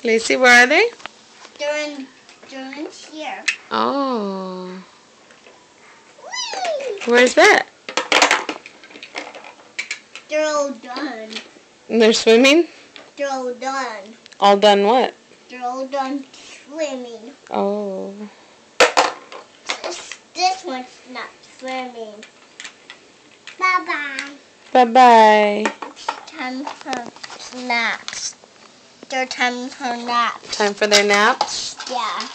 Lacey, where are they? They're in here. Oh. Whee! Where's that? They're all done. They're swimming? They're all done. All done what? They're all done swimming. Oh. This one's not swimming. Bye-bye. Bye-bye. It's time for naps. They're time for naps. Time for their naps? Yeah.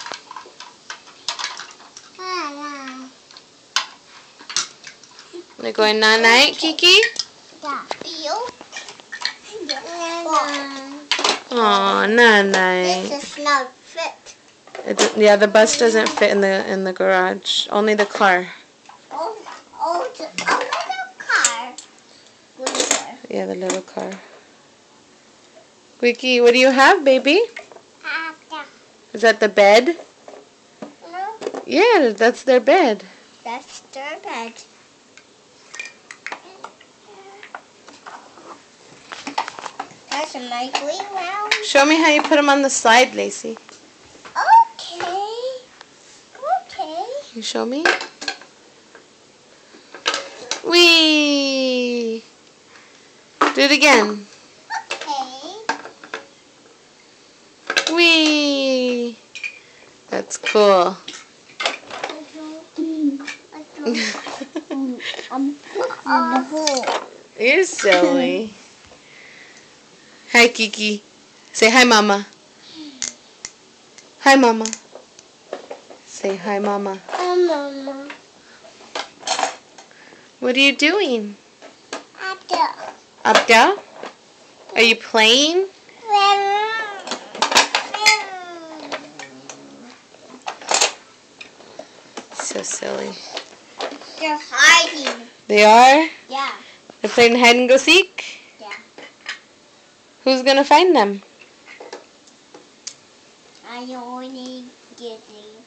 They're going night-night, Kiki? Yeah. Feel? Aw, night-night. This is not fit. Yeah, the bus doesn't fit in the garage. Only the car. The little car. Yeah, the little car. Quickie, what do you have, baby? Is that the bed? No, Yeah, that's their bed. that's their bed. That's a nice playground. Show me how you put them on the slide, Lacey. Okay. Okay. You show me? Whee! Do it again. Okay. Whee! That's cool. You're silly. Hi, Kiki. Say hi, Mama. Hi, Mama. Say hi, Mama. Hi, Mama. What are you doing? Up there. Up there? Are you playing? So silly. They're hiding. They are? Yeah. They're playing hide and go seek? Yeah. Who's gonna find them? I only get it.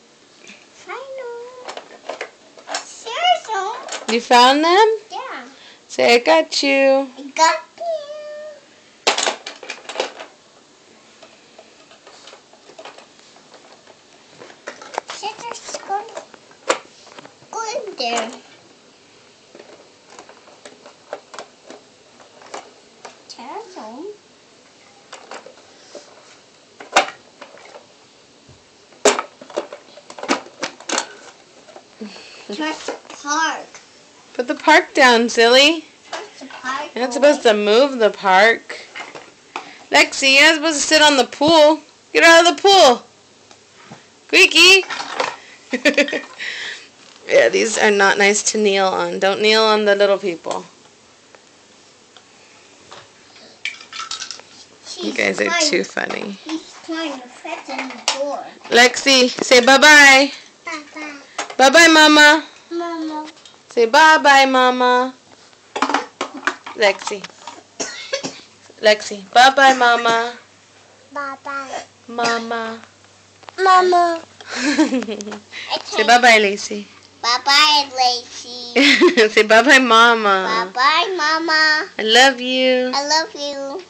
I know. Seriously? You found them? Yeah. Say I got you. I got you. Just go in there. Seriously? Trust the park. Put the park down, silly. Trust the park. You're not supposed to move the park. Lexi, you're not supposed to sit on the pool. Get out of the pool. Squeaky. Yeah, these are not nice to kneel on. Don't kneel on the little people. You guys are too funny. He's trying to fit in the door. Lexi, say bye-bye. Bye-bye. Bye-bye, Mama. Mama. Say bye-bye, Mama. Lexi. Lexi, bye-bye, Mama. Bye-bye. Mama. Mama. Say bye-bye, Lacey. Bye-bye, Lacey. Say bye-bye, Mama. Bye-bye, Mama. I love you. I love you.